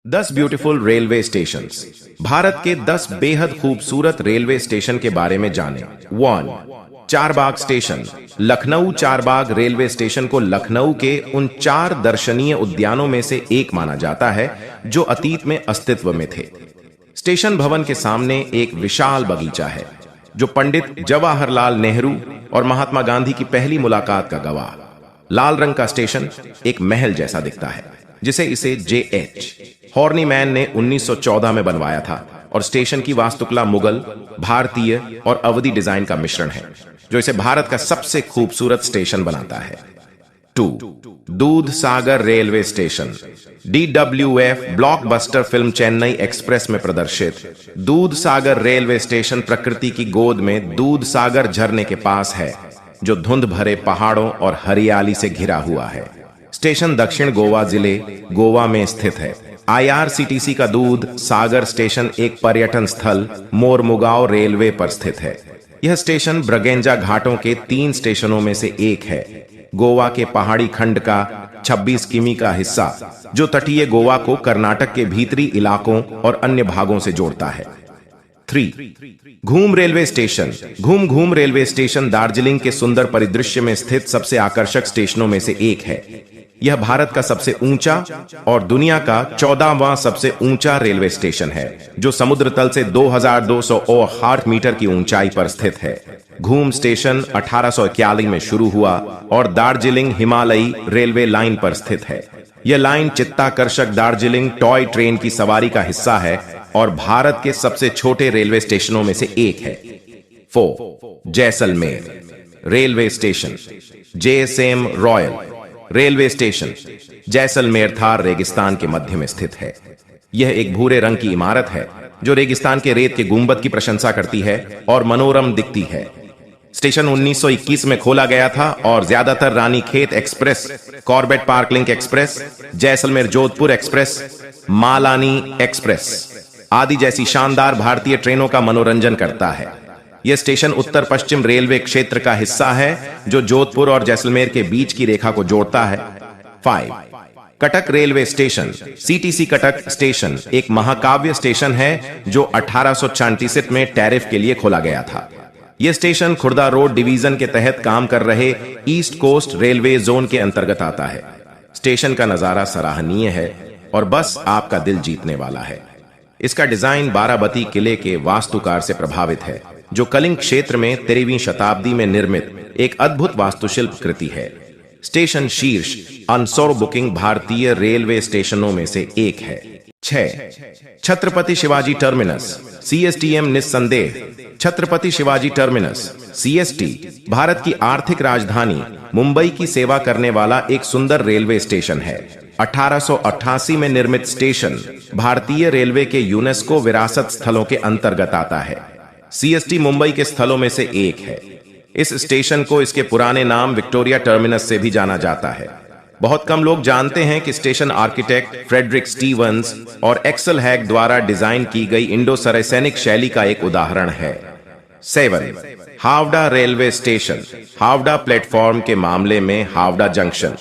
10 beautiful railway stations. Bharat के 10 बेहद खूबसूरत रेलवे स्टेशन के बारे में जानें। 1. Charbagh station. Lucknow Charbagh railway station को लखनऊ के उन 4 दर्शनीय उद्यानों में से एक माना जाता है जो अतीत में अस्तित्व में थे। स्टेशन भवन के सामने एक विशाल बगीचा है जो पंडित जवाहरलाल नेहरू और महात्मा गांधी की पहली मुलाकात का गवाह। लाल रंग का स्टेशन एक महल जैसा दिखता है जिसे इसे J.H. हॉर्नीमैन ने 1914 में बनवाया था और स्टेशन की वास्तुकला मुगल, भारतीय और अवधी डिजाइन का मिश्रण है जो इसे भारत का सबसे खूबसूरत स्टेशन बनाता है। 2. Dudhsagar railway station. DWF blockbuster film Chennai express में प्रदर्शित दूध सागर रेलवे स्टेशन प्रकृति की गोद में दूध सागर झरने के पास है जो धुंध भरे पहाड़ों और हरियाली से घिरा हुआ है। स्टेशन दक्षिण गोवा जिले गोवा में स्थित है। IRCTC का दूध सागर स्टेशन एक पर्यटन स्थल मोरमुगांव रेलवे पर स्थित है। यह स्टेशन ब्रगेंजा घाटों के 3 स्टेशनों में से एक है। गोवा के पहाड़ी खंड का 26 किमी का हिस्सा जो तटीय गोवा को कर्नाटक के भीतरी इलाकों और अन्य भागों से जोड़ता है। 3. घूम रेलवे स्टेशन। घूम रेलवे स्टेशन दार्जिलिंग के सुंदर परिदृश्य में स्थित सबसे आकर्षक स्टेशनों में से एक है। यह भारत का सबसे ऊंचा और दुनिया का 14वां सबसे ऊंचा रेलवे स्टेशन है जो समुद्र तल से 2208 मीटर की ऊंचाई पर स्थित है। घूम स्टेशन 1841 में शुरू हुआ और दार्जिलिंग हिमालयी रेलवे लाइन पर स्थित है। यह लाइन चित्ताकर्षक दार्जिलिंग टॉय ट्रेन की सवारी का हिस्सा है और भारत के सबसे छोटे रेलवे स्टेशनों में से एक है। 4. Jaisalmer railway station. JSM royal railway station Jaisalmer Thar रेगिस्तान के मध्य में स्थित है। यह एक भूरे रंग की इमारत है जो रेगिस्तान के रेत के गुंबद की प्रशंसा करती है और मनोरम दिखती है। स्टेशन 1921 में खोला गया था और ज्यादातर Ranikhet express, Corbett park link express, Jaisalmer Jodhpur express, Malani express आदि जैसी शानदार भारतीय ट्रेनों का मनोरंजन करता है। यह स्टेशन उत्तर पश्चिम रेलवे क्षेत्र का हिस्सा है जो जोधपुर और जैसलमेर के बीच की रेखा को जोड़ता है। 5. Cuttack railway station. CTC Cuttack station एक महाकाव्य स्टेशन है जो 1836 में टैरिफ के लिए खोला गया था। यह स्टेशन खुर्दा रोड डिवीजन के तहत काम कर रहे ईस्ट कोस्ट रेलवे जोन के अंतर्गत आता है। स्टेशन का नजारा सराहनीय है और बस आपका दिल जीतने वाला है। इसका डिजाइन बाराबती किले के वास्तुकार से प्रभावित है जो कलिंग क्षेत्र में 13वीं शताब्दी में निर्मित एक अद्भुत वास्तुशिल्प कृति है। स्टेशन शीर्ष अनसौर बुकिंग भारतीय रेलवे स्टेशनों में से एक है। 6. छत्रपति शिवाजी टर्मिनस। CSTM निस्संदेह छत्रपति शिवाजी टर्मिनस CST भारत की आर्थिक राजधानी मुंबई की सेवा करने वाला एक सुंदर रेलवे स्टेशन है। 1888 में निर्मित स्टेशन भारतीय रेलवे के यूनेस्को विरासत स्थलों के अंतर्गत आता है। CST मुंबई के स्थलों में से एक है। इस स्टेशन को इसके पुराने नाम विक्टोरिया टर्मिनस से भी जाना जाता है। बहुत कम लोग जानते हैं कि स्टेशन आर्किटेक्ट फ्रेडरिक स्टीवंस और एक्सल हैग द्वारा डिजाइन की गई इंडो सरासैनिक शैली का एक उदाहरण है। 7. Howrah railway station. Howrah platform के मामले में Howrah junction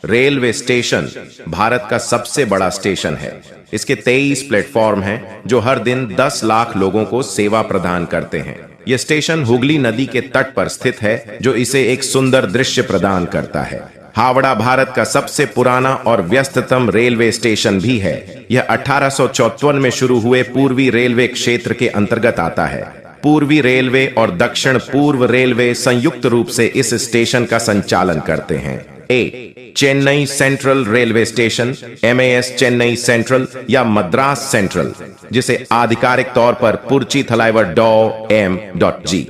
railway station Bharat का सबसे बड़ा स्टेशन है। इसके 23 प्लेटफॉर्म हैं जो हर दिन 10 लाख लोगों को सेवा प्रदान करते हैं। यह स्टेशन हुगली नदी के तट पर स्थित है जो इसे एक सुंदर दृश्य प्रदान करता है। हावड़ा भारत का सबसे पुराना और व्यस्ततम रेलवे स्टेशन भी है। यह 1854 में शुरू हुए पूर्वी रेलवे क्षेत्र के अंतर्गत आता है। पूर्वी रेलवे और दक्षिण पूर्व रेलवे संयुक्त रूप से इस स्टेशन का संचालन करते हैं। 8. Chennai central railway station MAS Chennai central या मद्रास सेंट्रल जिसे आधिकारिक तौर पर पुरची Thalaivar .m.g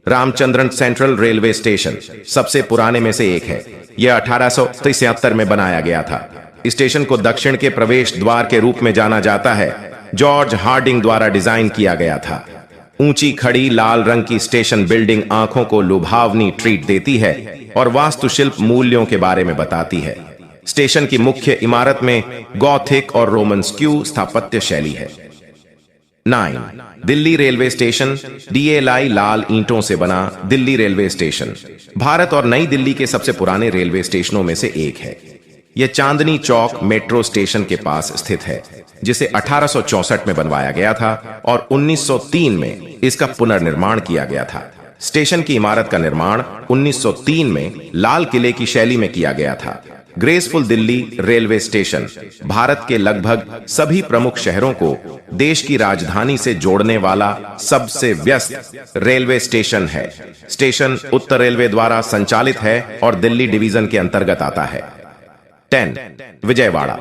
Ramachandran central railway station सबसे पुराने में से एक है। यह 1873 में बनाया गया था। स्टेशन को दक्षिण के प्रवेश द्वार के रूप में जाना जाता है। जॉर्ज हार्डिंग द्वारा डिजाइन किया गया था। ऊंची खड़ी लाल रंग की स्टेशन बिल्डिंग आंखों को लुभावनी ट्रीट देती है और वास्तुशिल्प मूल्यों के बारे में बताती है। स्टेशन की मुख्य इमारत में गॉथिक और रोमन स्क्यू स्थापत्य शैली है। 9. Delhi railway station. DLI लाल ईंटों से बना दिल्ली रेलवे स्टेशन भारत और नई दिल्ली के सबसे पुराने रेलवे स्टेशनों में से एक है। यह चांदनी चौक मेट्रो स्टेशन के पास स्थित है, जिसे 1864 में बनवाया गया था और 1903 में इसका पुनर्निर्माण किया गया था। स्टेशन की इमारत का निर्माण 1903 में लाल किले की शैली में किया गया था। Graceful Delhi railway station Bharat के लगभग सभी प्रमुख शहरों को देश की राजधानी से जोड़ने वाला सबसे व्यस्त रेलवे स्टेशन है। स्टेशन उत्तर रेलवे द्वारा संचालित है और दिल्ली डिवीजन के अंतर्गत आता है। 10. Vijayawada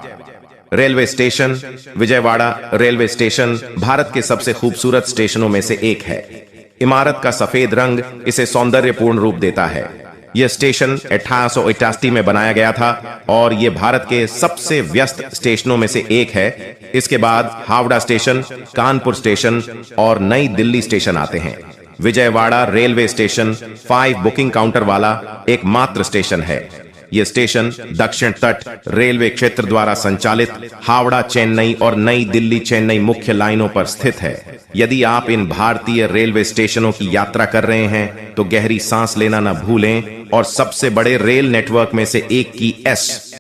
railway station. Vijayawada railway station Bharat के सबसे खूबसूरत स्टेशनों में से एक है। इमारत का सफेद रंग इसे सौंदर्यपूर्ण रूप देता है। यह स्टेशन 1888 में बनाया गया था और यह भारत के सबसे व्यस्त स्टेशनों में से एक है। इसके बाद हावड़ा स्टेशन, कानपुर स्टेशन और नई दिल्ली स्टेशन आते हैं। Vijayawada railway station 5 booking counter वाला एकमात्र स्टेशन है। यह स्टेशन दक्षिण तट रेलवे क्षेत्र द्वारा संचालित हावड़ा चेन्नई और नई दिल्ली चेन्नई मुख्य लाइनों पर स्थित है। यदि आप इन भारतीय रेलवे स्टेशनों की यात्रा कर रहे हैं तो गहरी सांस लेना न भूलें और सबसे बड़े रेल नेटवर्क में से एक की एस